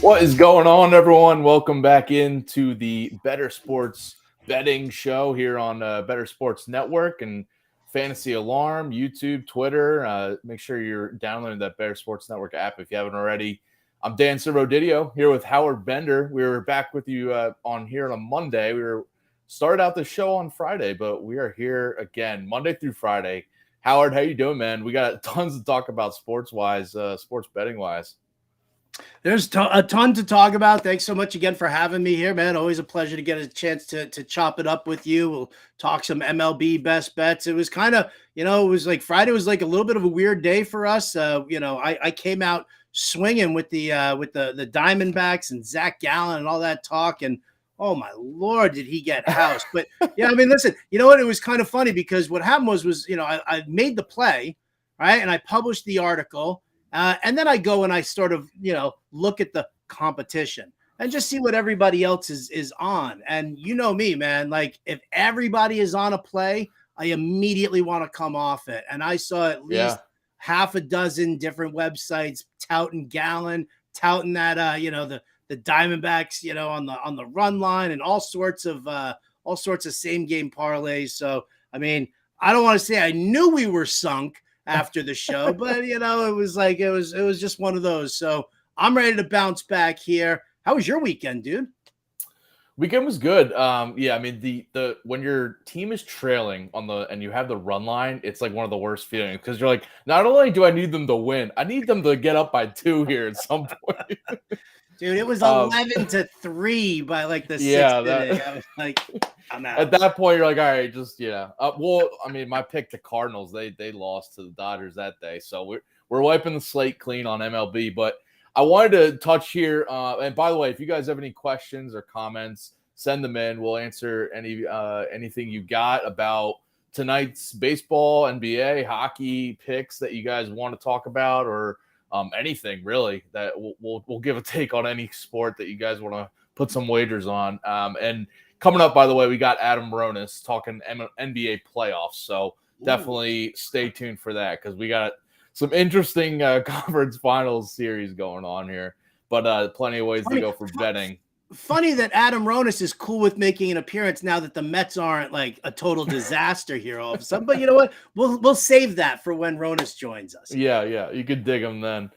What is going on, everyone? Welcome back into the Bettor Sports Betting Show here on Bettor Sports Network and Fantasy Alarm, YouTube, Twitter. Make sure you're downloading that Bettor Sports Network app if you haven't already. I'm Dan Servodidio here with Howard Bender. We were back with you on here on a Monday. Started out the show on Friday, but we are here again Monday through Friday. Howard, how you doing, man? We got tons to talk about sports-wise, sports betting-wise. There's a ton to talk about. Thanks so much again for having me here, man. Always a pleasure to get a chance to chop it up with you. We'll talk some MLB best bets. It was kind of, it was like Friday was like a little bit of a weird day for us. I came out swinging with the Diamondbacks and Zach Gallen and all that talk. And oh my Lord, did he get housed? But yeah, I mean, listen, you know what? It was kind of funny because what happened was I made the play, right? And I published the article. And then I go and I sort of, look at the competition and just see what everybody else is on. And you know me, man, like if everybody is on a play, I immediately want to come off it. And I saw at least half a dozen different websites touting Gallen, touting that, the Diamondbacks, on the run line and all sorts of same game parlays. So, I mean, I don't want to say I knew we were sunk after the show, but it was just one of those. So I'm ready to bounce back here. How was your weekend, dude? Weekend was good. I mean the when your team is trailing and you have the run line, it's like one of the worst feelings because you're like, not only do I need them to win, I need them to get up by 2 here at some point. Dude, it was 11-3 by like the 6th inning. I was like, I'm out. At that point, you're like, all right, just I mean, my pick, the Cardinals, they lost to the Dodgers that day, so we're wiping the slate clean on MLB. But I wanted to touch here, and by the way, if you guys have any questions or comments, send them in. We'll answer anything you got about tonight's baseball, NBA, hockey picks that you guys want to talk about, or anything really that we'll give a take on any sport that you guys want to put some wagers on. And coming up, by the way, we got Adam Ronis talking NBA playoffs. So definitely stay tuned for that because we got some interesting conference finals series going on here, but plenty of ways to go for betting. Funny that Adam Ronis is cool with making an appearance now that the Mets aren't like a total disaster here all of a sudden. But you know what? We'll save that for when Ronis joins us. Yeah. You could dig him then.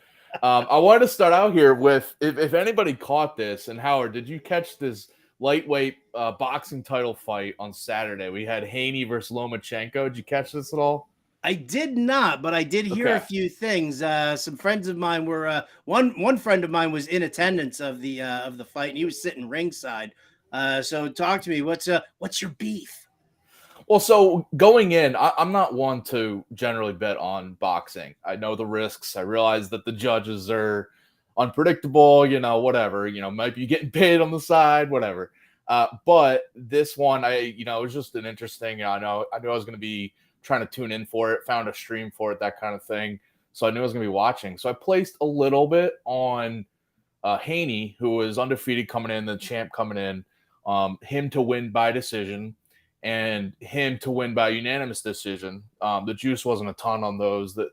I wanted to start out here with if anybody caught this, and Howard, did you catch this lightweight boxing title fight on Saturday? We had Haney versus Lomachenko. Did you catch this at all? I did not, but I did hear a few things. Some friends of mine were one friend of mine was in attendance of the fight, and he was sitting ringside. So talk to me. What's your beef? Well, so going in, I'm not one to generally bet on boxing. I know the risks. I realize that the judges are unpredictable. Whatever. Might be getting paid on the side, whatever. But this one, it was just an interesting. I knew I was going to be trying to tune in for it, found a stream for it, that kind of thing. So I knew I was going to be watching. So I placed a little bit on Haney, who was undefeated coming in, the champ coming in, him to win by decision and him to win by unanimous decision. The juice wasn't a ton on those. That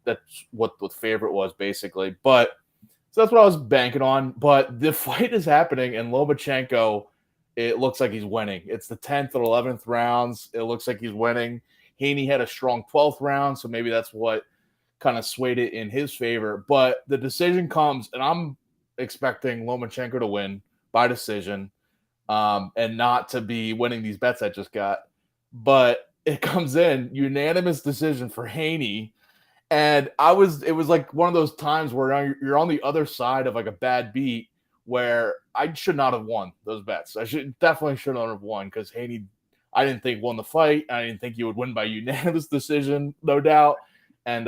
that's what the favorite was basically. But so that's what I was banking on. But the fight is happening, and Lomachenko, it looks like he's winning. It's the 10th or 11th rounds. It looks like he's winning. Haney had a strong 12th round, so maybe that's what kind of swayed it in his favor. But the decision comes, and I'm expecting Lomachenko to win by decision and not to be winning these bets I just got. But it comes in, unanimous decision for Haney. And it was like one of those times where you're on the other side of like a bad beat, where I should not have won those bets. I definitely should not have won because Haney, I didn't think won the fight. I didn't think he would win by unanimous decision, no doubt. And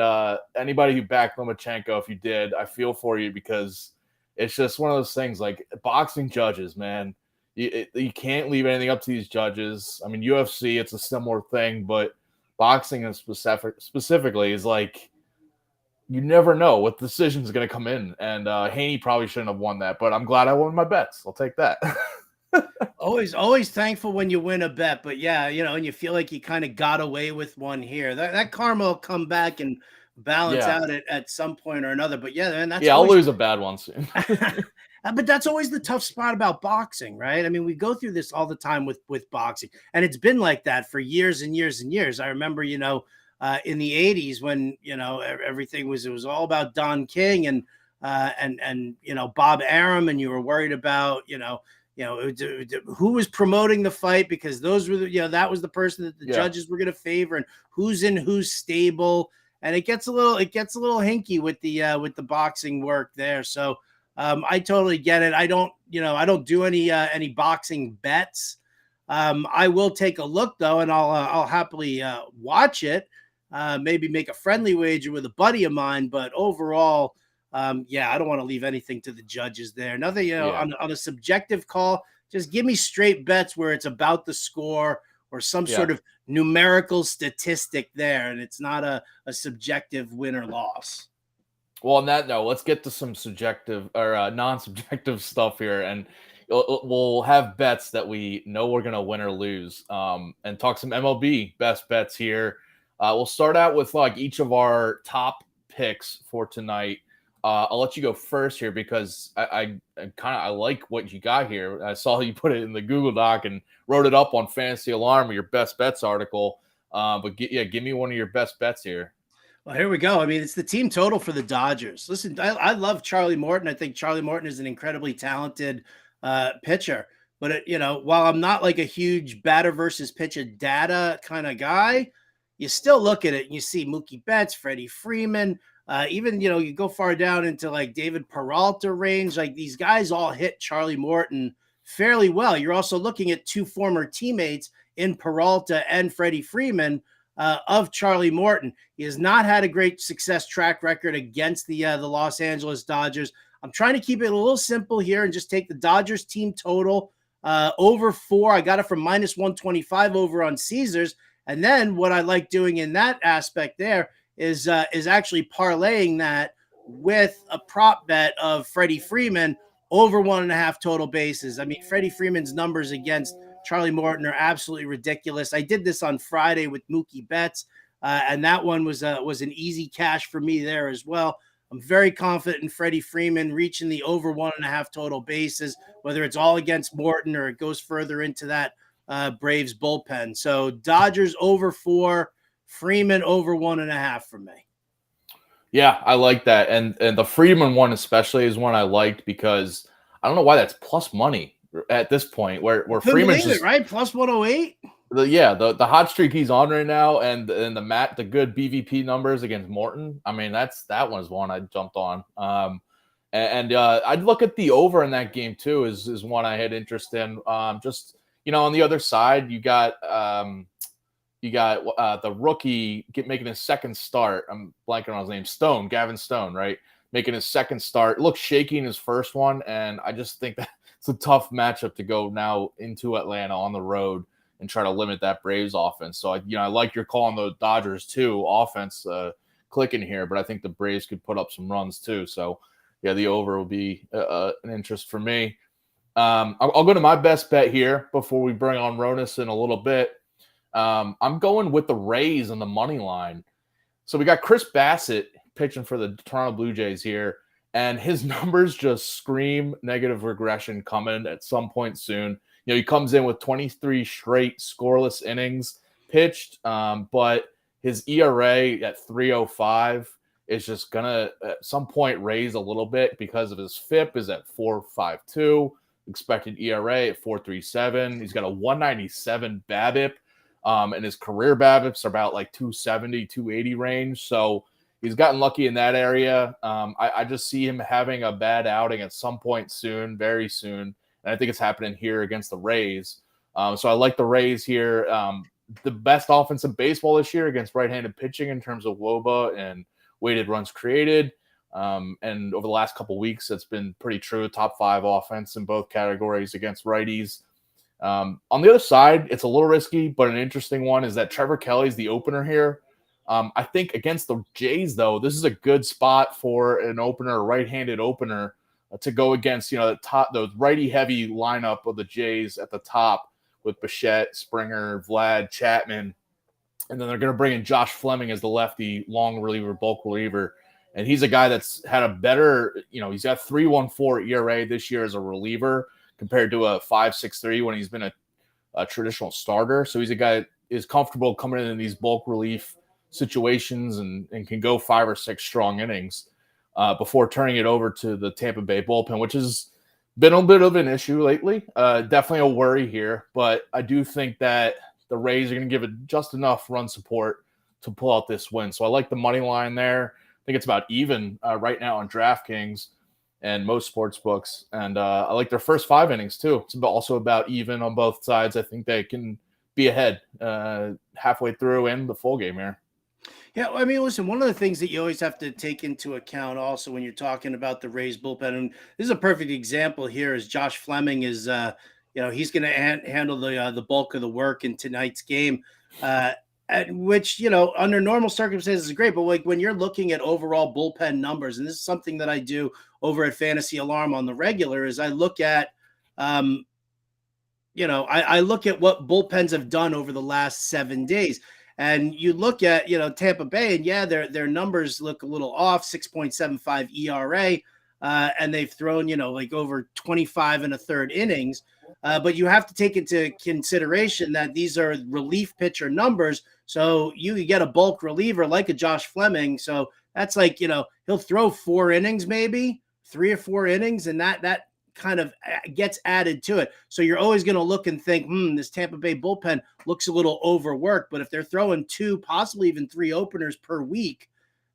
anybody who backed Lomachenko, if you did, I feel for you because it's just one of those things like boxing judges, man. You can't leave anything up to these judges. I mean, UFC, it's a similar thing, but boxing and specifically is like, you never know what decision is going to come in. And Haney probably shouldn't have won that, but I'm glad I won my bets. I'll take that. Always thankful when you win a bet, but yeah, and you feel like you kind of got away with one here. That karma will come back and balance Yeah. out at some point or another. But yeah, man, that's Yeah, I'll always lose a bad one soon. but that's always the tough spot about boxing, right? I mean, we go through this all the time with boxing, and it's been like that for years and years and years. I remember, in the '80s when everything was all about Don King and Bob Arum, and you were worried about who was promoting the fight, because those were that was the person that the Yeah. judges were going to favor, and who's in whose stable, and it gets a little hinky with the boxing work there. So I totally get it. I don't do any boxing bets. I will take a look though, and I'll happily watch it. Maybe make a friendly wager with a buddy of mine, but overall, I don't want to leave anything to the judges there. Nothing, Yeah. on a subjective call, just give me straight bets where it's about the score or some sort of numerical statistic there, and it's not a subjective win or loss. Well, on that note, let's get to some subjective or non-subjective stuff here, and we'll have bets that we know we're going to win or lose, and talk some MLB best bets here. We'll start out with like each of our top picks for tonight. I'll let you go first here because I like what you got here. I saw you put it in the Google Doc and wrote it up on Fantasy Alarm or your best bets article. But give me one of your best bets here. Well, here we go. I mean, it's the team total for the Dodgers. Listen, I love Charlie Morton. I think Charlie Morton is an incredibly talented pitcher. But, while I'm not like a huge batter versus pitcher data kind of guy, you still look at it and you see Mookie Betts, Freddie Freeman, even, you go far down into like David Peralta range. Like these guys all hit Charlie Morton fairly well. You're also looking at two former teammates in Peralta and Freddie Freeman of Charlie Morton. He has not had a great success track record against the Los Angeles Dodgers. I'm trying to keep it a little simple here and just take the Dodgers team total over 4. I got it from minus 125 over on Caesars. And then what I like doing in that aspect there is actually parlaying that with a prop bet of Freddie Freeman over 1.5 total bases. I mean, Freddie Freeman's numbers against Charlie Morton are absolutely ridiculous. I did this on Friday with Mookie Betts, and that one was an easy cash for me there as well. I'm very confident in Freddie Freeman reaching the over 1.5 total bases, whether it's all against Morton or it goes further into that Braves bullpen. So Dodgers over 4, Freeman over 1.5 for me. Yeah, I like that. And the Freeman one especially is one I liked because I don't know why that's plus money at this point where Freeman's just, right? Plus 108. The hot streak he's on right now and the good BVP numbers against Morton. I mean, that one's one I jumped on. I'd look at the over in that game too is one I had interest in. Just, on the other side, you got the rookie making his second start. I'm blanking on his name. Gavin Stone, right? Making his second start. Looked shaky in his first one, and I just think that it's a tough matchup to go now into Atlanta on the road and try to limit that Braves offense. So, I like your call on the Dodgers too, offense clicking here, but I think the Braves could put up some runs too. So, yeah, the over will be an interest for me. I'll go to my best bet here before we bring on Ronis in a little bit. I'm going with the Rays on the money line. So we got Chris Bassett pitching for the Toronto Blue Jays here, and his numbers just scream negative regression coming at some point soon. He comes in with 23 straight scoreless innings pitched, but his ERA at 3.05 is just gonna at some point raise a little bit because of his FIP is at 4.52, expected ERA at 4.37. He's got a 197 BABIP. And his career BABIPs are about like 270, 280 range. So he's gotten lucky in that area. I just see him having a bad outing at some point soon, very soon. And I think it's happening here against the Rays. So I like the Rays here. The best offense in baseball this year against right-handed pitching in terms of WOBA and weighted runs created. And over the last couple of weeks, it's been pretty true. Top 5 offense in both categories against righties. On the other side, it's a little risky, but an interesting one is that Trevor Kelly's the opener here. I think against the Jays, though, this is a good spot for an opener, a right-handed opener, to go against, the righty-heavy lineup of the Jays at the top with Bichette, Springer, Vlad, Chapman. And then they're going to bring in Josh Fleming as the lefty long reliever, bulk reliever. And he's a guy that's had a better, he's got 3.14 ERA this year as a reliever compared to a 5.63 when he's been a traditional starter. So he's a guy that is comfortable coming in these bulk relief situations and can go 5 or 6 strong innings before turning it over to the Tampa Bay bullpen, which has been a bit of an issue lately. Definitely a worry here, but I do think that the Rays are going to give it just enough run support to pull out this win. So I like the money line there. I think it's about even right now on DraftKings and most sports books. And I like their first 5 innings too. It's also about even on both sides. I think they can be ahead halfway through in the full game here. Yeah, I mean, listen, one of the things that you always have to take into account also when you're talking about the Rays bullpen, and this is a perfect example here, is Josh Fleming is he's going to handle the bulk of the work in tonight's game, which, under normal circumstances is great. But like when you're looking at overall bullpen numbers, and this is something that I do over at Fantasy Alarm on the regular, is I look at, I look at what bullpens have done over the last 7 days. And you look at, Tampa Bay, and their numbers look a little off, 6.75 ERA. And they've thrown, over 25 and a third innings. But you have to take into consideration that these are relief pitcher numbers. So you could get a bulk reliever like a Josh Fleming. So that's like, he'll throw 4 innings, maybe 3 or 4 innings. And that kind of gets added to it. So you're always going to look and think, this Tampa Bay bullpen looks a little overworked. But if they're throwing 2, possibly even 3 openers per week,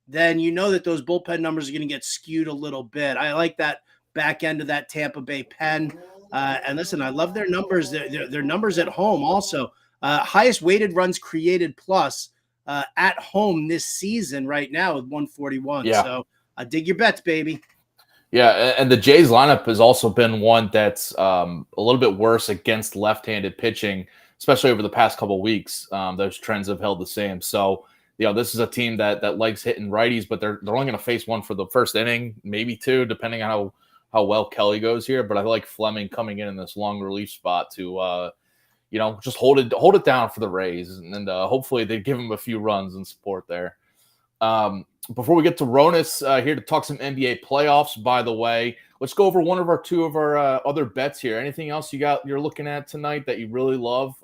then you know that those bullpen numbers are going to get skewed a little bit. I like that back end of that Tampa Bay pen. And listen, I love their numbers. Their numbers at home also. Highest weighted runs created plus at home this season right now with 141. Yeah. So dig your bets, baby. Yeah, and the Jays lineup has also been one that's a little bit worse against left-handed pitching, especially over the past couple of weeks. Those trends have held the same. So, this is a team that likes hitting righties, but they're only going to face one for the first inning, maybe 2, depending on how well Kelly goes here. But I like Fleming coming in this long relief spot to, just hold it down for the Rays, and hopefully they give him a few runs and support there. Before we get to Ronis here to talk some NBA playoffs, by the way, let's go over one of 2 of our other bets here. Anything else you're looking at tonight that you really love?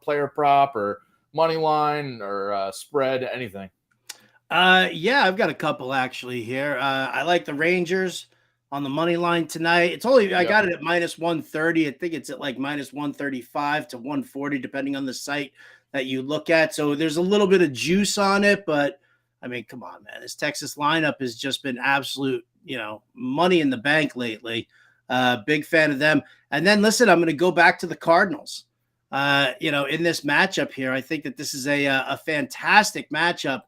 Player prop or money line or spread, anything? I've got a couple actually here. I like the Rangers on the money line tonight. It's only, I got it at minus 130. I think it's at like minus 135 to 140, depending on the site that you look at. So there's a little bit of juice on it, but I mean, come on, man. This Texas lineup has just been absolute, money in the bank lately. Big fan of them. And then listen, I'm going to go back to the Cardinals. In this matchup here, I think that this is a fantastic matchup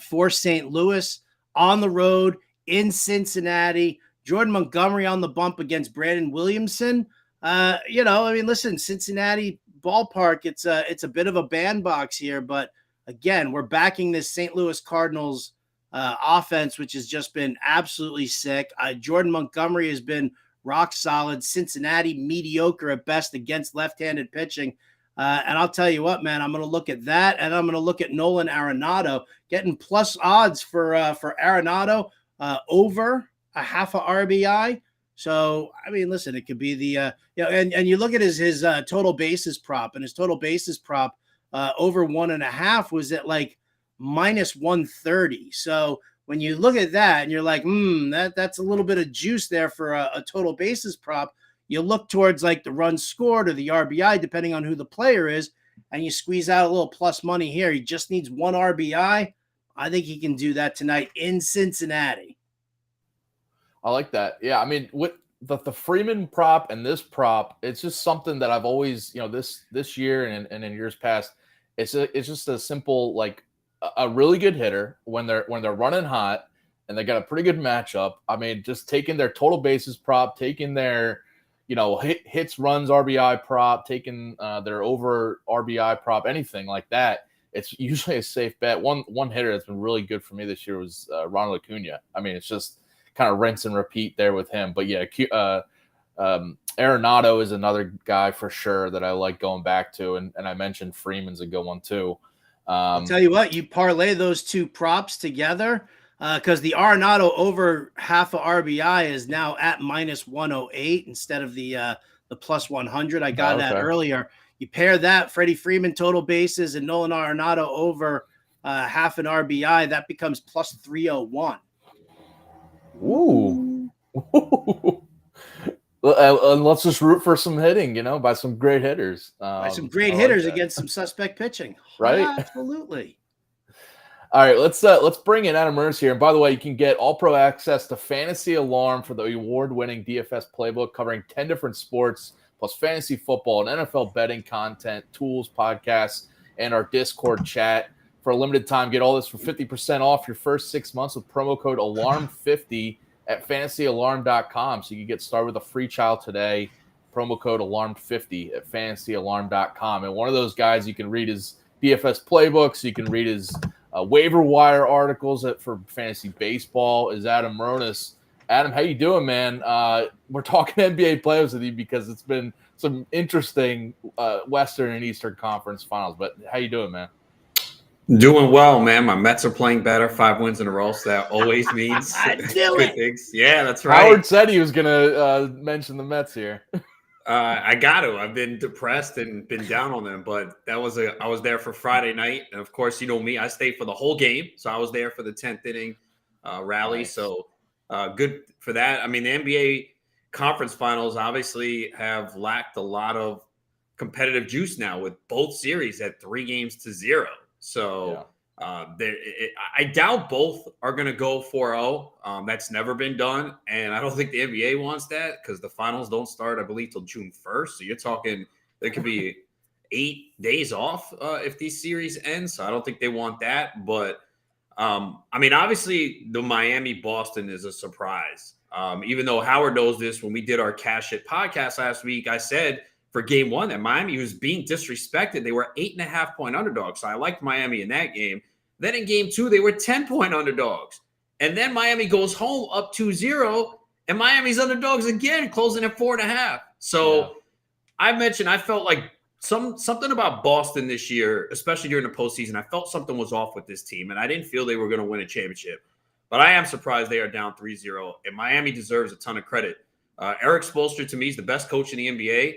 for St. Louis on the road in Cincinnati. Jordan Montgomery on the bump against Brandon Williamson. Listen, Cincinnati ballpark, it's a bit of a bandbox here, but again, we're backing this St. Louis Cardinals offense, which has just been absolutely sick. Jordan Montgomery has been rock solid. Cincinnati mediocre at best against left-handed pitching. And I'll tell you what, man, I'm going to look at that, and I'm going to look at Nolan Arenado, getting plus odds for Arenado over a half a RBI. So, I mean, listen, it could be the and you look at his total bases prop, and his total bases prop over 1.5 was at like minus 130. So when you look at that and you're like, that's a little bit of juice there for a total bases prop, you look towards like the runs scored or the RBI, depending on who the player is, and you squeeze out a little plus money here. He just needs 1 RBI. I think he can do that tonight in Cincinnati. I like that. Yeah, I mean, with the Freeman prop and this prop, it's just something that I've always, this year and in years past, it's just a simple, like a really good hitter when they're running hot and they got a pretty good matchup. I mean, just taking their total bases prop, taking their, hits, runs, RBI prop, taking their over RBI prop, anything like that. It's usually a safe bet. One hitter that's been really good for me this year was Ronald Acuna. I mean, it's just kind of rinse and repeat there with him. But yeah, Arenado is another guy for sure that I like going back to. And I mentioned Freeman's a good one too. I'll tell you what, you parlay those two props together because the Arenado over half a RBI is now at minus 108 instead of the plus 100. I got that earlier. You pair that, Freddie Freeman total bases and Nolan Arenado over half an RBI, that becomes plus 301. Ooh. And let's just root for some hitting, by some great hitters. By some great hitters against some suspect pitching. Right? Absolutely. All right, let's bring in Adam Ronis here. And by the way, you can get all-pro access to Fantasy Alarm for the award-winning DFS playbook covering 10 different sports, plus fantasy football and NFL betting content, tools, podcasts, and our Discord chat. For a limited time, get all this for 50% off your first 6 months with promo code ALARM50 at fantasyalarm.com. So you can get started with a free trial today. Promo code ALARM50 at fantasyalarm.com. And one of those guys you can read his DFS playbooks. You can read his waiver wire articles for fantasy baseball is Adam Ronis. Adam, how you doing, man? We're talking NBA playoffs with you because it's been some interesting Western and Eastern Conference finals. But how you doing, man? Doing well, man. My Mets are playing better, 5 wins in a row, so that always means good things. Yeah, that's right. Howard said he was going to mention the Mets here. I got to. I've been depressed and been down on them, but I was there for Friday night, and of course, you know me, I stayed for the whole game, so I was there for the 10th inning rally. Nice. So good for that. I mean, the NBA conference finals obviously have lacked a lot of competitive juice now with both series at 3-0. So I doubt both are going to go 4-0. That's never been done. And I don't think the NBA wants that because the finals don't start, I believe, till June 1st. So you're talking there could be 8 days off if these series end. So I don't think they want that. But, I mean, obviously the Miami-Boston is a surprise. Even though Howard knows this, when we did our Cash It podcast last week, I said – for game one that Miami was being disrespected. They were 8.5-point underdogs. So I liked Miami in that game. Then in game two, they were 10-point underdogs. And then Miami goes home up 2-0 and Miami's underdogs again, closing at 4.5. So I mentioned, I felt like something about Boston this year, especially during the postseason. I felt something was off with this team and I didn't feel they were going to win a championship, but I am surprised they are down 3-0 and Miami deserves a ton of credit. Eric Spoelstra to me is the best coach in the NBA.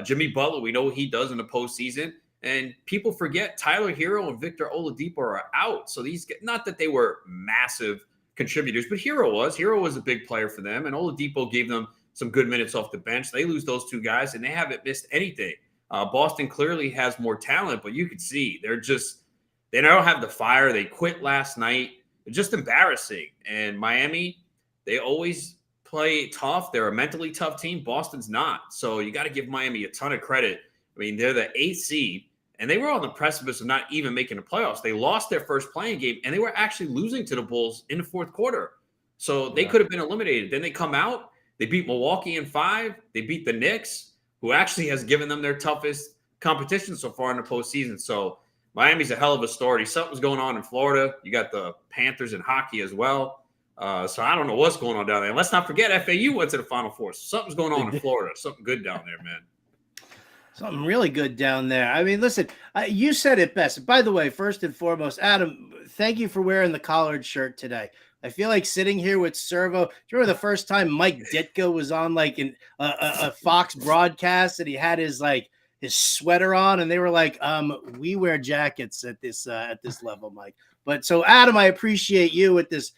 Jimmy Butler, we know what he does in the postseason. And people forget Tyler Hero and Victor Oladipo are out. So not that they were massive contributors, but Hero was a big player for them. And Oladipo gave them some good minutes off the bench. They lose those two guys and they haven't missed anything. Boston clearly has more talent, but you could see they don't have the fire. They quit last night. It's just embarrassing. And Miami, they always play tough. They're a mentally tough team. Boston's not. So you got to give Miami a ton of credit. I mean, they're the 8th seed, and they were on the precipice of not even making the playoffs. They lost their first playing game, and they were actually losing to the Bulls in the fourth quarter. So they could have been eliminated. Then they come out. They beat Milwaukee in 5. They beat the Knicks, who actually has given them their toughest competition so far in the postseason. So Miami's a hell of a story. Something's going on in Florida. You got the Panthers in hockey as well. So I don't know what's going on down there. And let's not forget FAU went to the Final Four. So something's going on in Florida. Something good down there, man. Something really good down there. I mean, listen, you said it best. By the way, first and foremost, Adam, thank you for wearing the collared shirt today. I feel like sitting here with Servo. Do you remember the first time Mike Ditka was on like a Fox broadcast and he had his sweater on and they were like, we wear jackets at this level, Mike. But so Adam, I appreciate you with this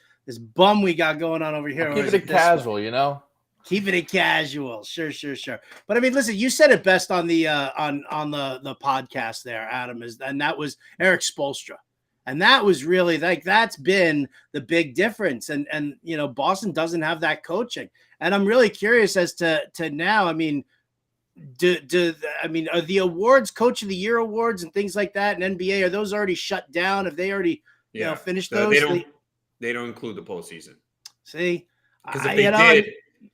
bum we got going on over here. Keep it casual, you know? Keeping it casual. Sure. But I mean, listen, you said it best on the the podcast there, Adam, and that was Eric Spoelstra. And that was really that's been the big difference. And you know, Boston doesn't have that coaching. And I'm really curious as to now, I mean, are the awards, Coach of the Year awards and things like that in NBA, are those already shut down? Have they already finished those? They don't include the postseason. See? Because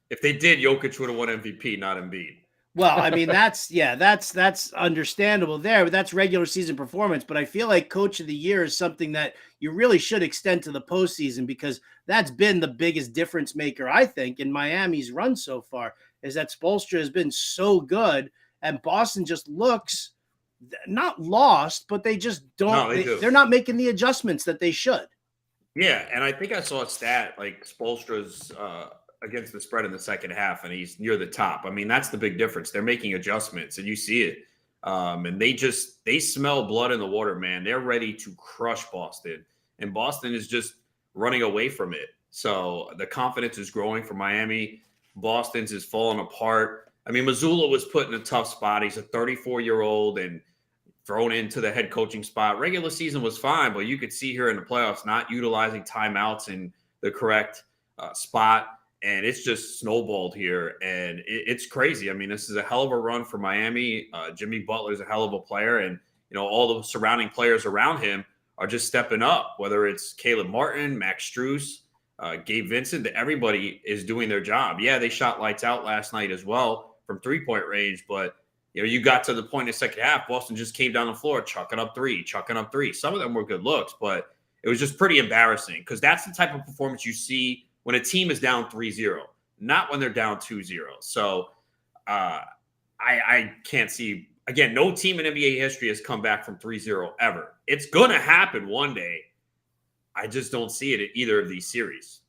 if they did, Jokic would have won MVP, not Embiid. Well, I mean, that's understandable there, but that's regular season performance. But I feel like Coach of the Year is something that you really should extend to the postseason because that's been the biggest difference maker, I think, in Miami's run so far, is that Spoelstra has been so good and Boston just looks not lost, but they just don't. No, they do. They're not making the adjustments that they should. Yeah, and I think I saw a stat like Spoelstra's against the spread in the second half, and he's near the top. I mean, that's the big difference. They're making adjustments, and you see it. And they smell blood in the water, man. They're ready to crush Boston, and Boston is just running away from it. So the confidence is growing for Miami. Boston's is falling apart. I mean, Mazzulla was put in a tough spot. He's a 34-year-old and thrown into the head coaching spot. Regular season was fine, but you could see here in the playoffs not utilizing timeouts in the correct spot. And it's just snowballed here. And it's crazy. I mean, this is a hell of a run for Miami. Jimmy Butler's a hell of a player. And, all the surrounding players around him are just stepping up, whether it's Caleb Martin, Max Strus, Gabe Vincent. Everybody is doing their job. Yeah, they shot lights out last night as well from three-point range. But, you got to the point in the second half, Boston just came down the floor, chucking up three. Some of them were good looks, but it was just pretty embarrassing because that's the type of performance you see when a team is down 3-0, not when they're down 2-0. So I can't see, again, no team in NBA history has come back from 3-0 ever. It's going to happen one day. I just don't see it in either of these series.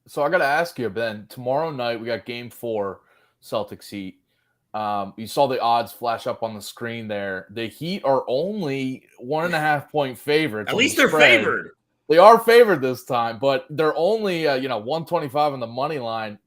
So I got to ask you, Ben, tomorrow night we got game 4, Celtics Heat. You saw the odds flash up on the screen there. The Heat are only 1.5 point favorites. At least they're favored. They are favored this time, but they're only 125 on the money line.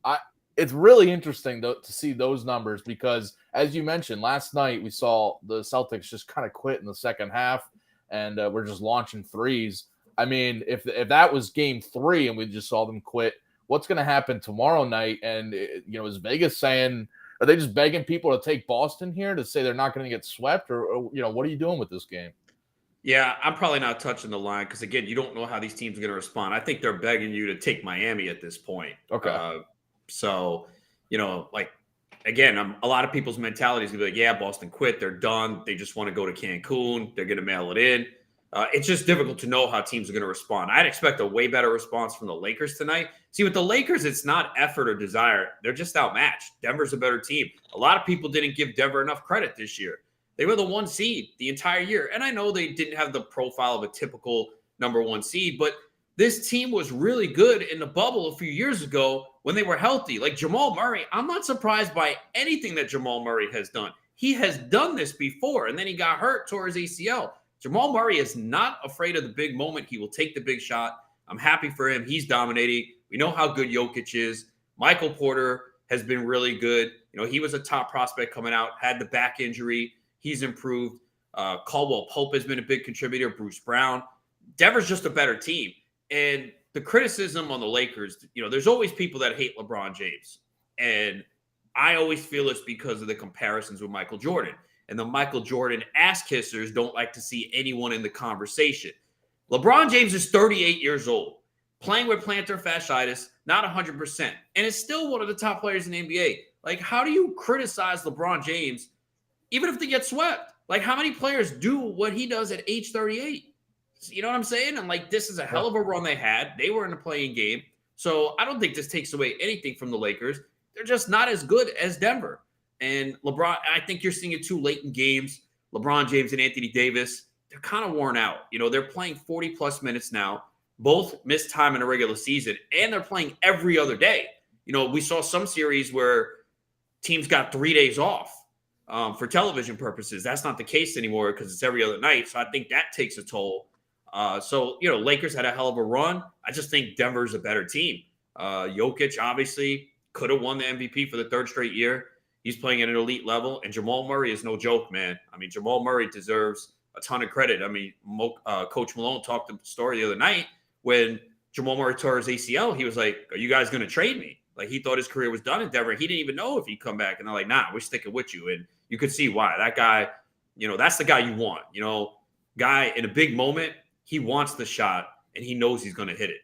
It's really interesting to see those numbers because, as you mentioned, last night we saw the Celtics just kind of quit in the second half, and we're just launching threes. I mean, if that was game 3 and we just saw them quit, what's going to happen tomorrow night? And is Vegas saying? Are they just begging people to take Boston here to say they're not going to get swept? Or what are you doing with this game? Yeah, I'm probably not touching the line because, again, you don't know how these teams are going to respond. I think they're begging you to take Miami at this point. Okay. Again, a lot of people's mentality is going to be like, yeah, Boston quit. They're done. They just want to go to Cancun. They're going to mail it in. It's just difficult to know how teams are going to respond. I'd expect a way better response from the Lakers tonight. See, with the Lakers, it's not effort or desire. They're just outmatched. Denver's a better team. A lot of people didn't give Denver enough credit this year. They were the 1 seed the entire year. And I know they didn't have the profile of a typical number 1 seed, but this team was really good in the bubble a few years ago when they were healthy. Like Jamal Murray, I'm not surprised by anything that Jamal Murray has done. He has done this before, and then he got hurt, tore his ACL. Jamal Murray is not afraid of the big moment. He will take the big shot. I'm happy for him. He's dominating. We know how good Jokic is. Michael Porter has been really good. He was a top prospect coming out, had the back injury. He's improved. Caldwell Pope has been a big contributor. Bruce Brown. Denver's just a better team. And the criticism on the Lakers, there's always people that hate LeBron James. And I always feel it's because of the comparisons with Michael Jordan. And the Michael Jordan ass kissers don't like to see anyone in the conversation. LeBron James is 38 years old, playing with plantar fasciitis, not 100%, and is still one of the top players in the NBA. Like, how do you criticize LeBron James, even if they get swept? Like, how many players do what he does at age 38? You know what I'm saying? And, this is a hell of a run they had. They were in a playing game. So I don't think this takes away anything from the Lakers. They're just not as good as Denver. And LeBron, I think you're seeing it too late in games. LeBron James and Anthony Davis, they're kind of worn out. They're playing 40-plus minutes now. Both missed time in a regular season, and they're playing every other day. We saw some series where teams got 3 days off for television purposes. That's not the case anymore because it's every other night. So I think that takes a toll. Lakers had a hell of a run. I just think Denver's a better team. Jokic obviously could have won the MVP for the 3rd straight year. He's playing at an elite level, and Jamal Murray is no joke, man. I mean, Jamal Murray deserves a ton of credit. I mean, Coach Malone talked the story the other night when Jamal Murray tore his ACL. He was like, "Are you guys going to trade me?" Like, he thought his career was done in Denver. He didn't even know if he'd come back, and they're like, "Nah, we're sticking with you." And you could see why. That guy, that's the guy you want. Guy in a big moment, he wants the shot, and he knows he's going to hit it.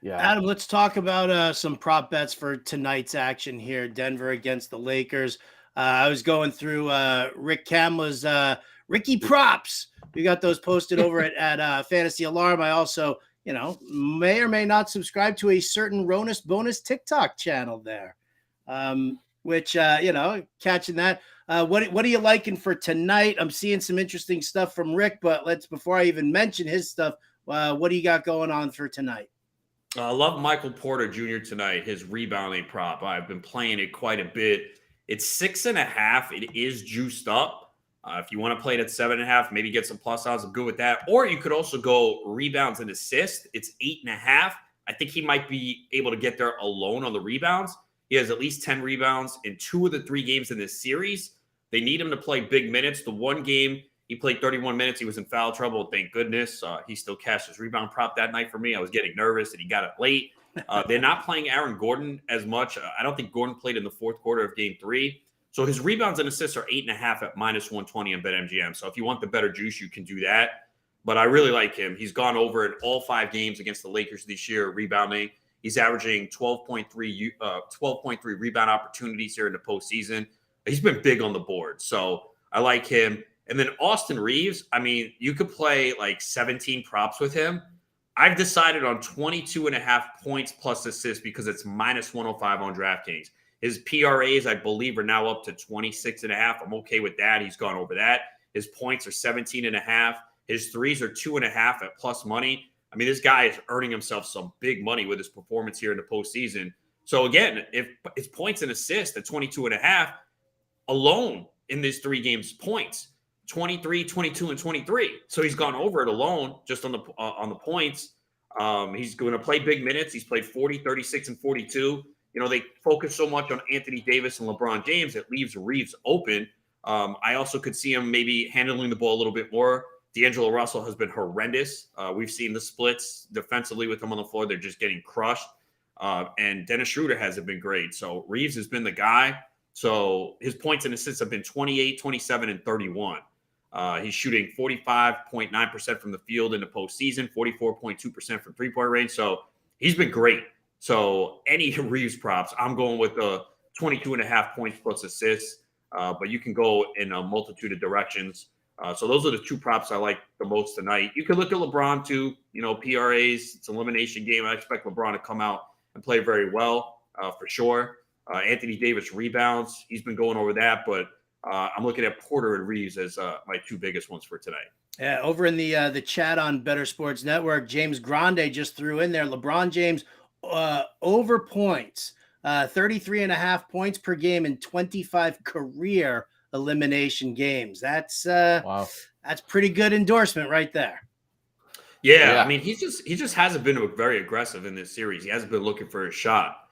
Yeah. Adam, let's talk about some prop bets for tonight's action here. Denver against the Lakers. I was going through Rick Kamla's Ricky props. We got those posted over at Fantasy Alarm. I also, may or may not subscribe to a certain Ronis bonus TikTok channel there. which, catching that. What are you liking for tonight? I'm seeing some interesting stuff from Rick, but before I even mention his stuff, what do you got going on for tonight? I love Michael Porter Jr. tonight, his rebounding prop. I've been playing it quite a bit. It's 6.5. It is juiced up. If you want to play it at 7.5, maybe get some plus odds. I'm good with that. Or you could also go rebounds and assists. It's 8.5. I think he might be able to get there alone on the rebounds. He has at least 10 rebounds in 2 of the 3 games in this series. They need him to play big minutes. The one game he played 31 minutes. He was in foul trouble. Thank goodness. He still cashed his rebound prop that night for me. I was getting nervous that he got it late. They're not playing Aaron Gordon as much. I don't think Gordon played in the fourth quarter of game 3. So his rebounds and assists are 8.5 at -120 on BetMGM. So if you want the better juice, you can do that. But I really like him. He's gone over in all 5 games against the Lakers this year, rebounding. He's averaging 12.3 rebound opportunities here in the postseason. He's been big on the board. So I like him. And then Austin Reeves, I mean, you could play like 17 props with him. I've decided on 22.5 points plus assists because it's -105 on DraftKings. His PRAs, I believe, are now up to 26.5. I'm okay with that. He's gone over that. His points are 17.5. His threes are 2.5 at plus money. I mean, this guy is earning himself some big money with his performance here in the postseason. So again, if his points and assists at 22.5 alone in these 3 games, points 23, 22, and 23. So he's gone over it alone just on the points. He's going to play big minutes. He's played 40, 36, and 42. You know, they focus so much on Anthony Davis and LeBron James, it leaves Reeves open. I also could see him maybe handling the ball a little bit more. D'Angelo Russell has been horrendous. We've seen the splits defensively with him on the floor. They're just getting crushed. And Dennis Schroeder hasn't been great. So Reeves has been the guy. So his points and assists have been 28, 27, and 31. He's shooting 45.9% from the field in the postseason, 44.2% from three-point range. So he's been great. So any Reeves props, I'm going with the 22.5 points plus assists. But you can go in a multitude of directions. So those are the 2 props I like the most tonight. You can look at LeBron too. You know, PRAs, it's an elimination game. I expect LeBron to come out and play very well for sure. Anthony Davis rebounds. He's been going over that, but I'm looking at Porter and Reeves as my 2 biggest ones for tonight. Yeah, over in the chat on Bettor Sports Network, James Grande just threw in there LeBron James over points, 33.5 points per game in 25 career elimination games. That's wow. That's pretty good endorsement right there. Yeah, I mean, he just hasn't been very aggressive in this series. He hasn't been looking for a shot.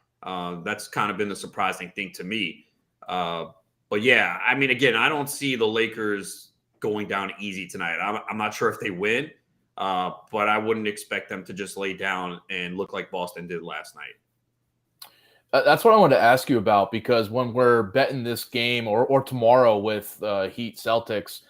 That's kind of been the surprising thing to me. But yeah, I mean, again, I don't see the Lakers going down easy tonight. I'm not sure if they win, but I wouldn't expect them to just lay down and look like Boston did last night. That's what I wanted to ask you about, because when we're betting this game or tomorrow with Heat Celtics,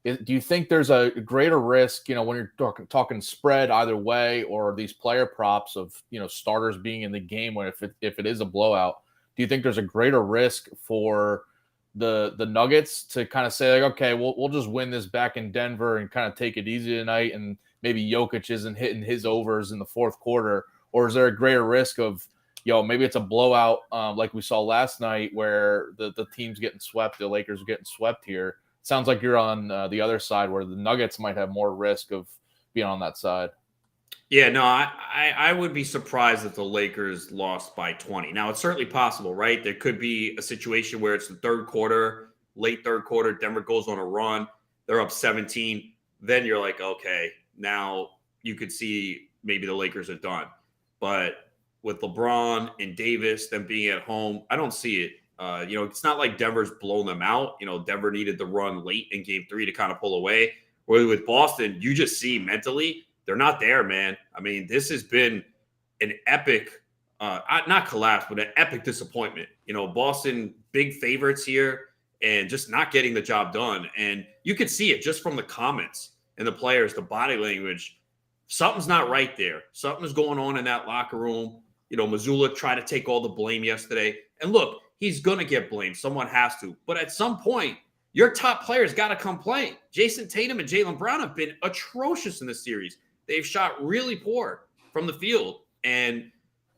do you think there's a greater risk, you know, when you're talking spread either way, or these player props of, you know, starters being in the game when if it is a blowout? Do you think there's a greater risk for the Nuggets to kind of say like, okay, we'll just win this back in Denver and kind of take it easy tonight, and maybe Jokic isn't hitting his overs in the fourth quarter? Or is there a greater risk of, maybe it's a blowout like we saw last night where the team's getting swept, the Lakers are getting swept here? Sounds like you're on the other side where the Nuggets might have more risk of being on that side. Yeah, no, I would be surprised if the Lakers lost by 20. Now, it's certainly possible, right? There could be a situation where it's the third quarter, late third quarter, Denver goes on a run, they're up 17. Then you're like, okay, now you could see maybe the Lakers are done. But with LeBron and Davis, them being at home, I don't see it. It's not like Denver's blown them out. You know, Denver needed the run late in game 3 to kind of pull away. Where with Boston, you just see mentally, they're not there, man. I mean, this has been an epic, not collapse, but an epic disappointment. You know, Boston, big favorites here and just not getting the job done. And you could see it just from the comments and the players, the body language. Something's not right there. Something's going on in that locker room. You know, Mazzulla tried to take all the blame yesterday. And look, he's going to get blamed. Someone has to. But at some point, your top players got to come play. Jason Tatum and Jaylen Brown have been atrocious in this series. They've shot really poor from the field, and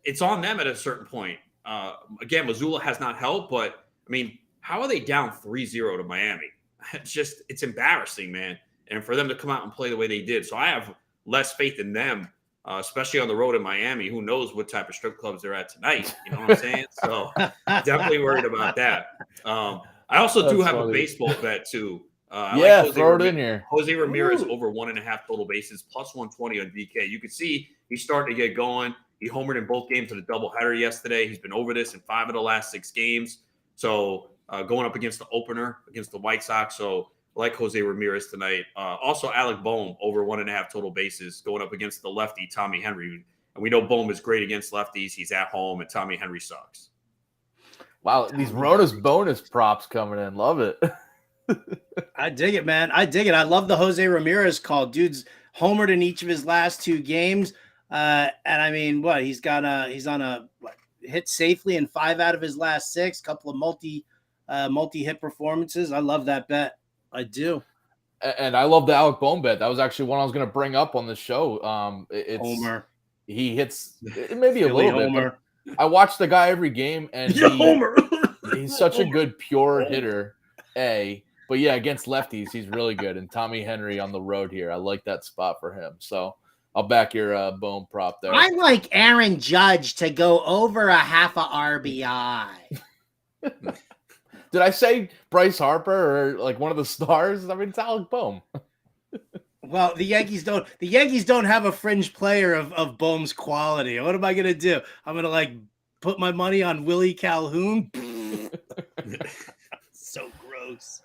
it's on them at a certain point. Again, Mazzulla has not helped, but I mean, how are they down 3-0 to Miami? It's embarrassing, man. And for them to come out and play the way they did. So I have less faith in them, especially on the road in Miami. Who knows what type of strip clubs they're at tonight? You know what I'm saying? So definitely worried about that. I also do have a baseball bet too. Throw it in here. Jose Ramirez over 1.5 total bases, plus 120 on DK. You can see he's starting to get going. He homered in both games of the doubleheader yesterday. He's been over this in 5 of the last 6 games. So going up against the opener against the White Sox. So I like Jose Ramirez tonight. Also, Alec Boehm over 1.5 total bases going up against the lefty Tommy Henry. And we know Boehm is great against lefties. He's at home, and Tommy Henry sucks. Wow, these Ronis bonus props coming in. Love it. I dig it, man. I dig it. I love the Jose Ramirez call. Dude's homered in each of his last 2 games. And I mean, he's on a hit safely in 5 out of his last 6, couple of multi-hit performances. I love that bet. I do. And I love the Alec Boehm bet. That was actually one I was going to bring up on the show. It's Homer. He hits it maybe a little Homer. bit. I watch the guy every game, and Homer. He's such a good pure hitter. But yeah, against lefties, he's really good. And Tommy Henry on the road here, I like that spot for him. So I'll back your Boehm prop there. I like Aaron Judge to go over a half a RBI. Did I say Bryce Harper or like one of the stars? I mean, it's Alec Boehm. Well, the Yankees don't have a fringe player of Boehm's quality. What am I gonna do? I'm gonna put my money on Willie Calhoun. So gross.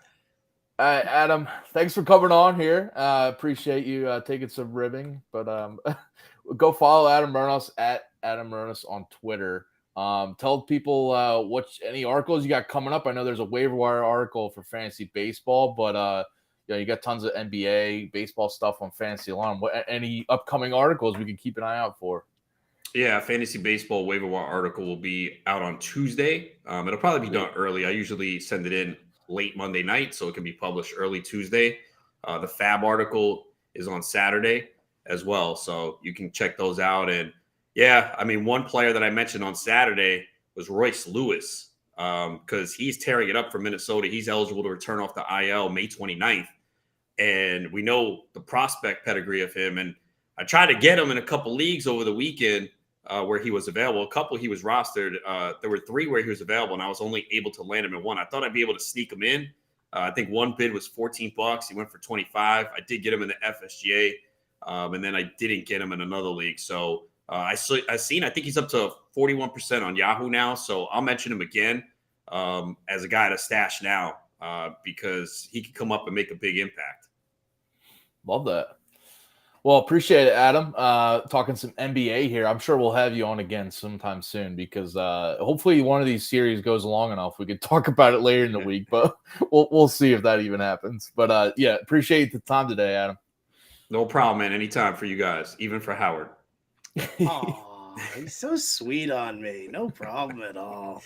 Adam, thanks for coming on here. Appreciate you taking some ribbing. But go follow Adam Ronis at Adam Ronis on Twitter. Tell people any articles you got coming up. I know there's a waiver wire article for fantasy baseball, but you got tons of NBA baseball stuff on Fantasy Alarm. Any upcoming articles we can keep an eye out for? Yeah, fantasy baseball waiver wire article will be out on Tuesday. It'll probably be done early. I usually send it in late Monday night, so it can be published early Tuesday. The Fab article is on Saturday as well, so you can check those out. And yeah, I mean, one player that I mentioned on Saturday was Royce Lewis, because he's tearing it up for Minnesota. He's eligible to return off the IL May 29th. And we know the prospect pedigree of him. And I tried to get him in a couple leagues over the weekend where he was available. A couple he was rostered. There were 3 where he was available, and I was only able to land him in 1. I thought I'd be able to sneak him in. I think one bid was $14. He went for 25. I did get him in the FSGA, and then I didn't get him in another league. So I think he's up to 41% on Yahoo now. So I'll mention him again as a guy to stash now because he can come up and make a big impact. Love that. Well, appreciate it, Adam. Talking some NBA here. I'm sure we'll have you on again sometime soon because hopefully one of these series goes long enough. We could talk about it later in the week, but we'll see if that even happens. But yeah, appreciate the time today, Adam. No problem, man. Anytime for you guys, even for Howard. Oh, he's so sweet on me. No problem at all.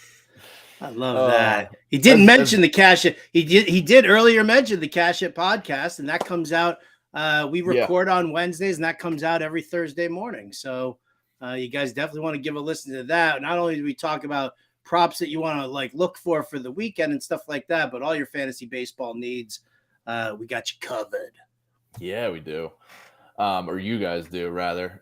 I love that. He didn't mention the Cash It. He did earlier mention the Cash It podcast, and that comes out. We record on Wednesdays, and that comes out every Thursday morning. So you guys definitely want to give a listen to that. Not only do we talk about props that you want to look for the weekend and stuff like that, but all your fantasy baseball needs, we got you covered. Yeah, we do. Or you guys do, rather.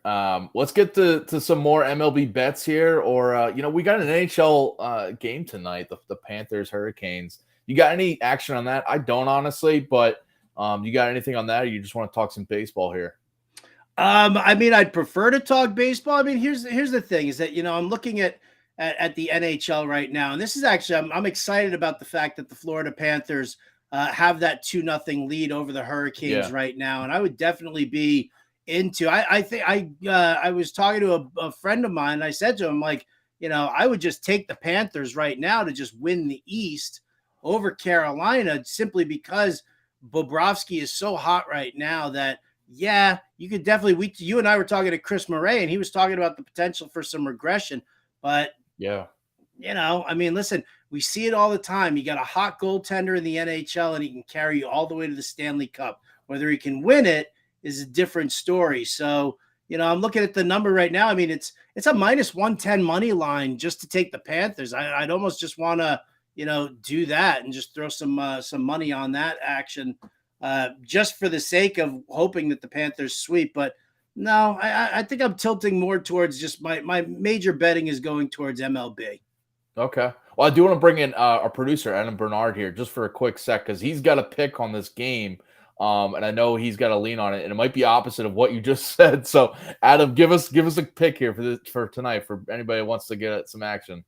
Let's get to some more MLB bets here. Or, we got an NHL game tonight, the Panthers Hurricanes. You got any action on that? I don't, honestly, but you got anything on that, or you just want to talk some baseball here? I mean, I'd prefer to talk baseball. I mean, here's the thing is that, I'm looking at the NHL right now, and this is actually, I'm excited about the fact that the Florida Panthers have that 2-0 lead over the Hurricanes right now. And I would definitely be into, I was talking to a friend of mine, and I said to him, I would just take the Panthers right now to just win the East over Carolina, simply because Bobrovsky is so hot right now that, you could definitely, you and I were talking to Chris Murray, and he was talking about the potential for some regression, but I mean, listen, we see it all the time. You got a hot goaltender in the NHL, and he can carry you all the way to the Stanley Cup. Whether he can win it is a different story. So, I'm looking at the number right now. I mean, it's a -110 money line just to take the Panthers. I'd almost just want to, do that and just throw some money on that action, just for the sake of hoping that the Panthers sweep. But no, I think I'm tilting more towards just my major betting is going towards MLB. Okay. Well, I do want to bring in our producer, Adam Bernard, here just for a quick sec, because he's got a pick on this game. And I know he's got a lean on it, and it might be opposite of what you just said. So, Adam, give us a pick here for tonight for anybody who wants to get some action.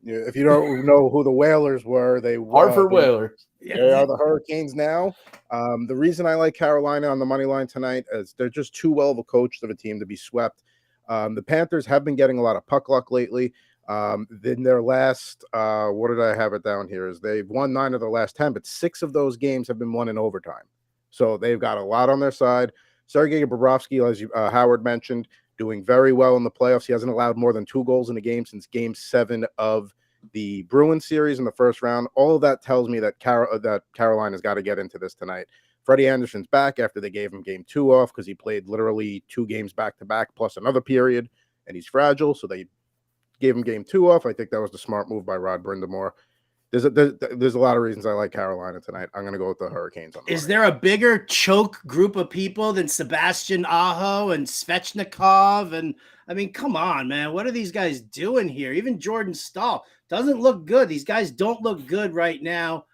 Yeah, if you don't know who the Whalers were, they were Hartford Whalers. They are the Hurricanes now. The reason I like Carolina on the money line tonight is they're just too well of a coach of a team to be swept. The Panthers have been getting a lot of puck luck lately. In their last, what did I have it down here? Is they've won 9 of their last 10, but 6 of those games have been won in overtime. So they've got a lot on their side. Sergei Bobrovsky, as Howard mentioned, doing very well in the playoffs. He hasn't allowed more than 2 goals in a game since Game 7 of the Bruins series in the first round. All of that tells me that Carolina's got to get into this tonight. Freddie Anderson's back after they gave him Game 2 off because he played literally 2 games back-to-back plus another period, and he's fragile, so they gave him Game 2 off. I think that was the smart move by Rod Brindamore. There's a lot of reasons I like Carolina tonight. I'm going to go with the Hurricanes. Is there a bigger choke group of people than Sebastian Aho and Svechnikov? And I mean, come on, man. What are these guys doing here? Even Jordan Stahl doesn't look good. These guys don't look good right now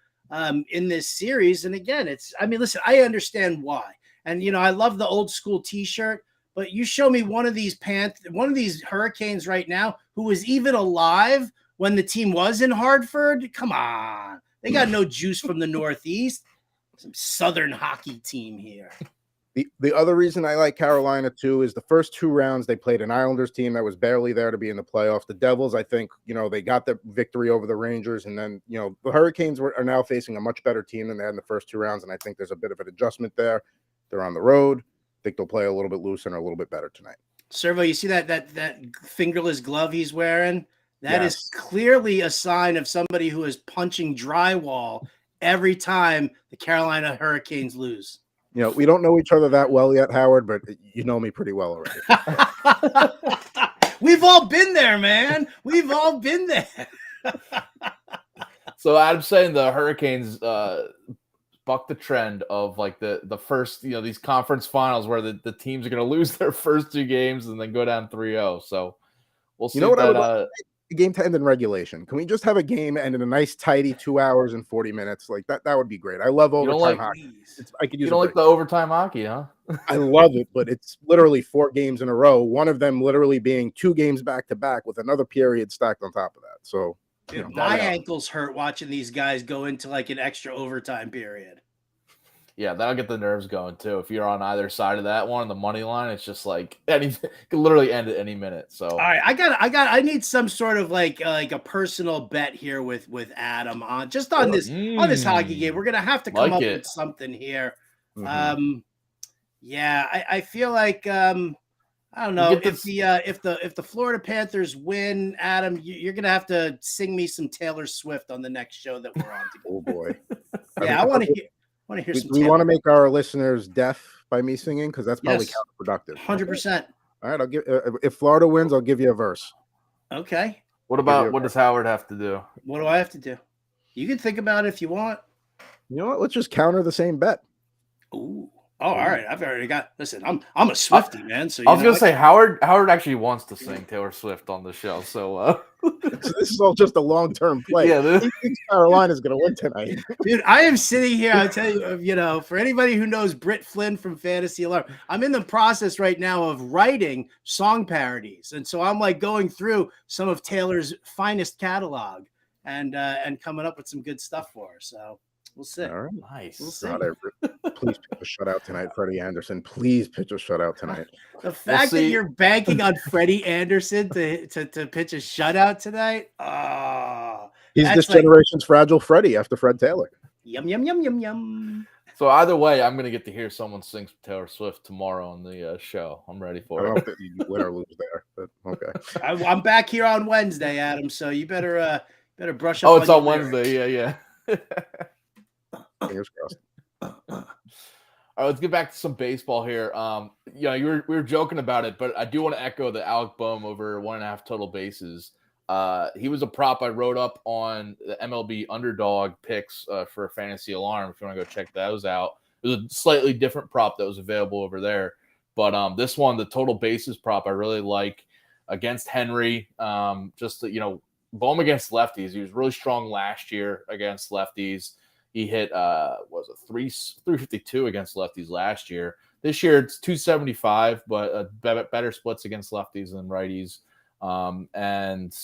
in this series. And again, listen, I understand why. And, I love the old school t-shirt, but you show me one of these Hurricanes right now who is even alive when the team was in Hartford. Come on. They got no juice from the Northeast. Some Southern hockey team here. The other reason I like Carolina, too, is the first 2 rounds they played an Islanders team that was barely there to be in the playoffs. The Devils, I think, they got the victory over the Rangers. And then, the Hurricanes are now facing a much better team than they had in the first 2 rounds. And I think there's a bit of an adjustment there. They're on the road. I think they'll play a little bit looser and a little bit better tonight. Servo, you see that fingerless glove he's wearing? That is clearly a sign of somebody who is punching drywall every time the Carolina Hurricanes lose. We don't know each other that well yet, Howard, but you know me pretty well already. We've all been there, man. We've all been there. So Adam's saying the Hurricanes buck the trend of like the first, these conference finals where the teams are going to lose their first 2 games and then go down 3-0. So we'll see. What I would like? A game to end in regulation. Can we just have a game end in a nice tidy 2 hours and 40 minutes? Like that would be great. I love overtime hockey. I could use. You don't like the overtime hockey, huh? I love it, but it's literally 4 games in a row. One of them literally being 2 games back to back with another period stacked on top of that. So my ankles hurt watching these guys go into like an extra overtime period. Yeah, that'll get the nerves going too. If you're on either side of that one, the money line, it's just like anything could literally end at any minute. So all right, I need some sort of like a personal bet here with Adam on this hockey game. We're gonna have to come up with something here. Mm-hmm. I feel like I don't know if the Florida Panthers win, Adam, you're gonna have to sing me some Taylor Swift on the next show that we're on together. Oh boy, I want to hear. We want to make our listeners deaf by me singing because that's probably counterproductive. 100%. All right, I'll give. If Florida wins, I'll give you a verse. Okay. What does Howard have to do? What do I have to do? You can think about it if you want. You know what? Let's just counter the same bet. Ooh. Oh, all right. I've already got. Listen, I'm a Swiftie, man. So I was gonna say Howard actually wants to sing Taylor Swift on the show. So this is all just a long-term play. Yeah, he thinks Carolina's gonna win tonight. Dude, I am sitting here. I'll tell you, for anybody who knows Britt Flynn from Fantasy Alarm, I'm in the process right now of writing song parodies, and so I'm like going through some of Taylor's finest catalog and coming up with some good stuff for her. So. We'll see. All right. Nice. We'll see. Please pitch a shutout tonight, Freddie Anderson. Please pitch a shutout tonight. The fact that you're banking on Freddie Anderson to pitch a shutout tonight. He's this generation's fragile Freddie after Fred Taylor. Yum, yum, yum, yum, yum. So either way, I'm going to get to hear someone sing Taylor Swift tomorrow on the show. I'm ready for it. I don't know if you win or lose there, but okay. I'm back here on Wednesday, Adam, so you better brush up. Oh, it's on Wednesday. Yeah. Fingers crossed. All right, let's get back to some baseball here. We were joking about it, but I do want to echo the Alec Boehm over 1.5 total bases. He was a prop I wrote up on the MLB underdog picks for Fantasy Alarm. If you want to go check those out, it was a slightly different prop that was available over there. But this one, the total bases prop, I really like against Henry. Bohm against lefties. He was really strong last year against lefties. He hit 352 against lefties last year. This year it's 275, but better splits against lefties than righties. And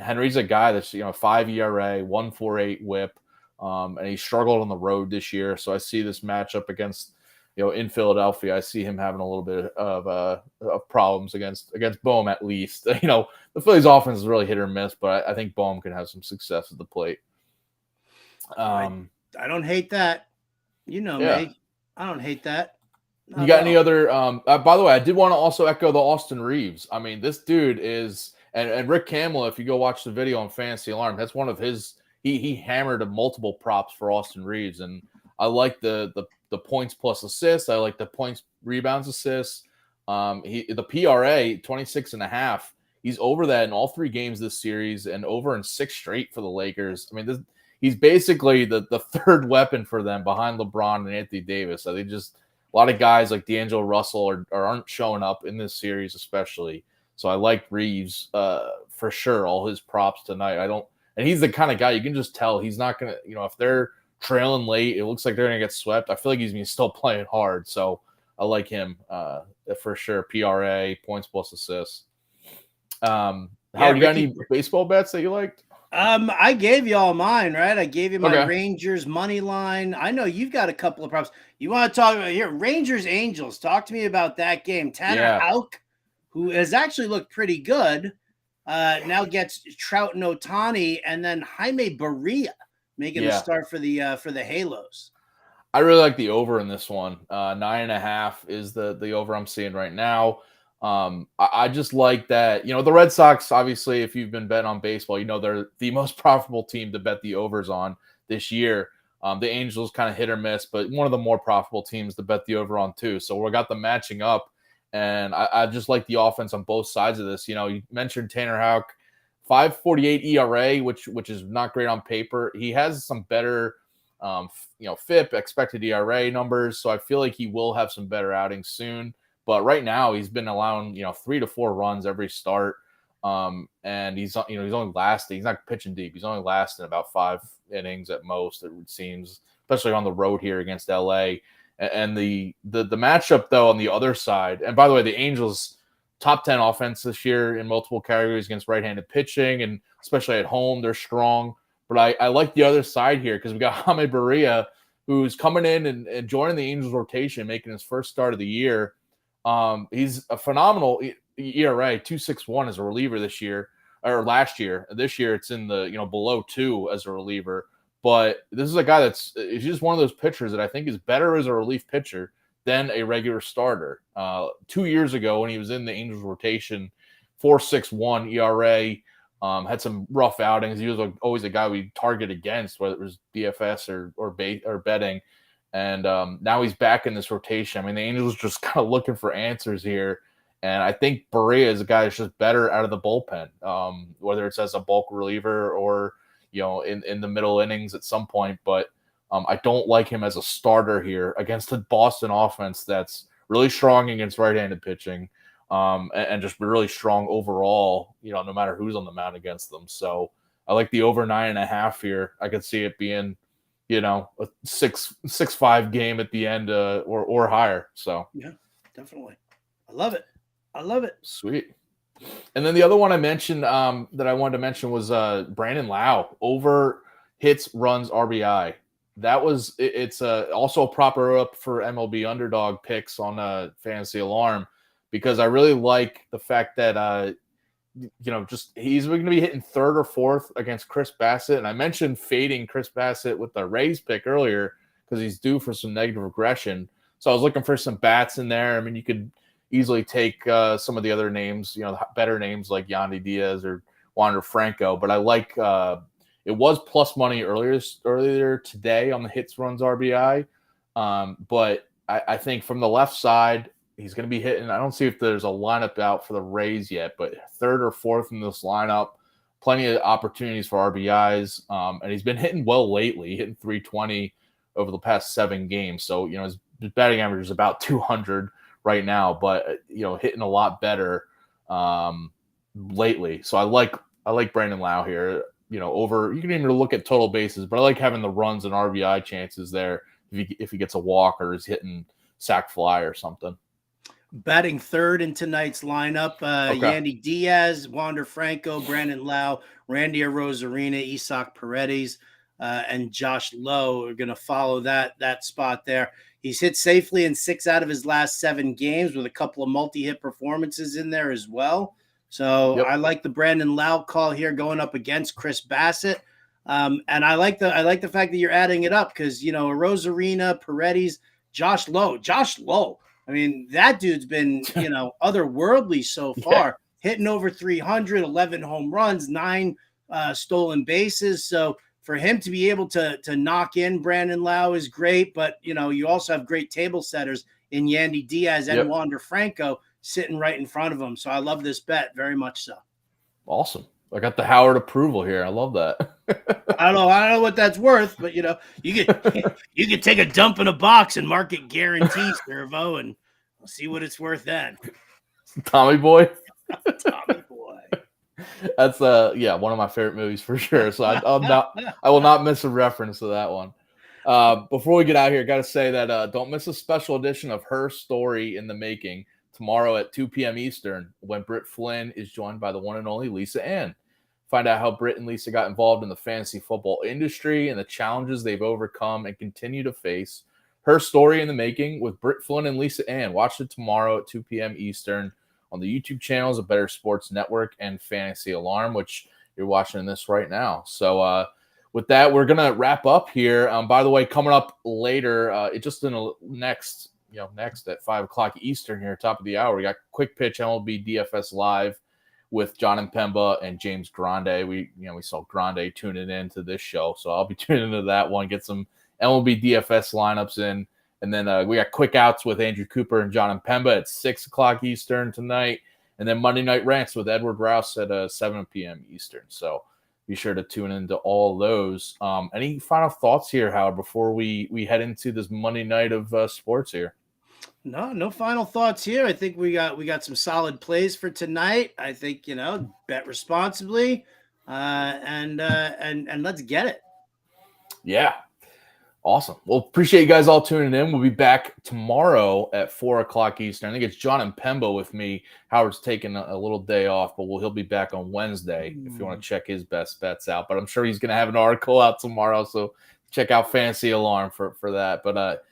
Henry's a guy that's 5 ERA, 1.48 WHIP, and he struggled on the road this year. So I see this matchup against in Philadelphia. I see him having a little bit of problems against Bohm at least. The Phillies offense is really hit or miss, but I think Bohm can have some success at the plate. I don't hate that. Me. I don't hate that. You got any other? By the way, I did want to also echo the Austin Reeves. I mean, this dude is, and Rick Kamla, if you go watch the video on Fantasy Alarm, that's one of his. He hammered multiple props for Austin Reeves, and I like the points plus assists. I like the points, rebounds, assists. The PRA 26.5. He's over that in all 3 games this series, and over in 6 straight for the Lakers. I mean, he's basically the third weapon for them behind LeBron and Anthony Davis. So they just. A lot of guys like D'Angelo Russell aren't showing up in this series, especially. So I like Reeves for sure. All his props tonight. And he's the kind of guy you can just tell he's not gonna. If they're trailing late, it looks like they're gonna get swept. I feel like he's still playing hard. So I like him for sure. PRA, points plus assists. Howard, you got any baseball bets that you liked? I gave you all mine, right? I gave you my Rangers money line. I know you've got a couple of props. You want to talk about here, Rangers Angels? Talk to me about that game. Tanner Houck, who has actually looked pretty good, now gets Trout and Ohtani, and then Jaime Barria making the start for the Halos. I really like the over in this one. 9.5 is the over I'm seeing right now. I just like that, the Red Sox, obviously, if you've been betting on baseball, they're the most profitable team to bet the overs on this year. The Angels kind of hit or miss, but one of the more profitable teams to bet the over on too. So we got them matching up, and I just like the offense on both sides of this. You mentioned Tanner Houck, 5.48 ERA, which is not great on paper. He has some better, FIP, expected ERA numbers. So I feel like he will have some better outings soon. But right now he's been allowing 3 to 4 runs every start, and he's only lasting. He's not pitching deep. He's only lasting about 5 innings at most. It seems, especially on the road here against LA. And the matchup though on the other side. And by the way, the Angels top 10 offense this year in multiple categories against right-handed pitching, and especially at home they're strong. But I like the other side here because we got Jaime Barria, who's coming in and joining the Angels rotation, making his first start of the year. He's a phenomenal ERA, 2.61 as a reliever this year or last year. This year it's in the below 2 as a reliever. But this is a guy he's just one of those pitchers that I think is better as a relief pitcher than a regular starter. 2 years ago when he was in the Angels rotation, 4.61 ERA, had some rough outings. He was always a guy we target against, whether it was DFS or betting. And now he's back in this rotation. I mean, the Angels just kind of looking for answers here. And I think Barria is a guy that's just better out of the bullpen, whether it's as a bulk reliever or, in the middle innings at some point. But I don't like him as a starter here against the Boston offense that's really strong against right-handed pitching and just really strong overall, no matter who's on the mound against them. So I like the over 9.5 here. I could see it being a 6-5 game at the end or higher. So yeah, definitely. I love it. Sweet. And then the other one I mentioned that I wanted to mention was Brandon Lau, over hits, runs, RBI. That was it's also a proper up for MLB underdog picks on Fantasy Alarm, because I really like the fact that just he's going to be hitting 3rd or 4th against Chris Bassett. And I mentioned fading Chris Bassett with the Rays pick earlier because he's due for some negative regression. So I was looking for some bats in there. I mean, you could easily take some of the other names, better names like Yandy Diaz or Wander Franco. But I like it was plus money earlier today on the hits, runs, RBI. But I think from the left side, he's going to be hitting. I don't see if there's a lineup out for the Rays yet, but 3rd or 4th in this lineup. plenty of opportunities for RBIs, and he's been hitting well lately, hitting 320 over the past 7 games. So, his batting average is about 200 right now, but, hitting a lot better lately. So I like Brandon Lau here, over, you can even look at total bases, but I like having the runs and RBI chances there if he gets a walk or is hitting sac fly or something. Batting third in tonight's lineup, Yandy Diaz, Wander Franco, Brandon Lau, Randy Arozarena, Isaac Paredes, and Josh Lowe are going to follow that spot there. He's hit safely in 6 out of his last 7 games with a couple of multi-hit performances in there as well. So I like the Brandon Lau call here going up against Chris Bassett. And I like the fact that you're adding it up because, Arozarena, Paredes, Josh Lowe. I mean, that dude's been, otherworldly so far, hitting over 300, 11 home runs, 9 stolen bases. So for him to be able to knock in Brandon Lau is great. But, you also have great table setters in Yandy Diaz and Wander Franco sitting right in front of him. So I love this bet very much so. Awesome. I got the Howard approval here. I love that. I don't know what that's worth, but you could take a dump in a box and mark it guaranteed, Servo, and we'll see what it's worth then. Tommy Boy. Tommy Boy. That's one of my favorite movies for sure. So I will not miss a reference to that one. Before we get out here, got to say that don't miss a special edition of Her Story in the Making tomorrow at 2 p.m. Eastern when Britt Flynn is joined by the one and only Lisa Ann. Find out how Britt and Lisa got involved in the fantasy football industry and the challenges they've overcome and continue to face. Her Story in the Making with Britt Flynn and Lisa Ann. Watch it tomorrow at 2 p.m. Eastern on the YouTube channels of Bettor Sports Network and Fantasy Alarm, which you're watching this right now. So with that, we're going to wrap up here. By the way, coming up later, just in the next at 5 o'clock Eastern here, top of the hour, we got Quick Pitch MLB DFS Live with John and Pemba and James Grande. We saw Grande tuning in to this show, so I'll be tuning into that one, get some MLB DFS lineups in. And then we got Quick Outs with Andrew Cooper and John and Pemba at 6 o'clock Eastern tonight. And then Monday Night Rants with Edward Rouse at 7 p.m. Eastern. So be sure to tune into all those. Any final thoughts here, Howard, before we head into this Monday night of sports here? No final thoughts here. I think we got some solid plays for tonight. I think, bet responsibly and let's get it. Yeah. Awesome. Well, appreciate you guys all tuning in. We'll be back tomorrow at 4 o'clock Eastern. I think it's John and Pemba with me. Howard's taking a little day off, but he'll be back on Wednesday if you want to check his best bets out. But I'm sure he's going to have an article out tomorrow, so check out Fantasy Alarm for that. But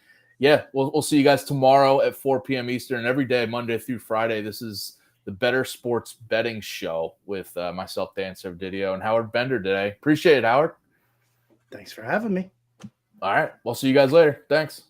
we'll see you guys tomorrow at 4 p.m. Eastern. Every day, Monday through Friday. This is the Bettor Sports Betting Show with myself, Dan Servodidio, and Howard Bender today. Appreciate it, Howard. Thanks for having me. All right. We'll see you guys later. Thanks.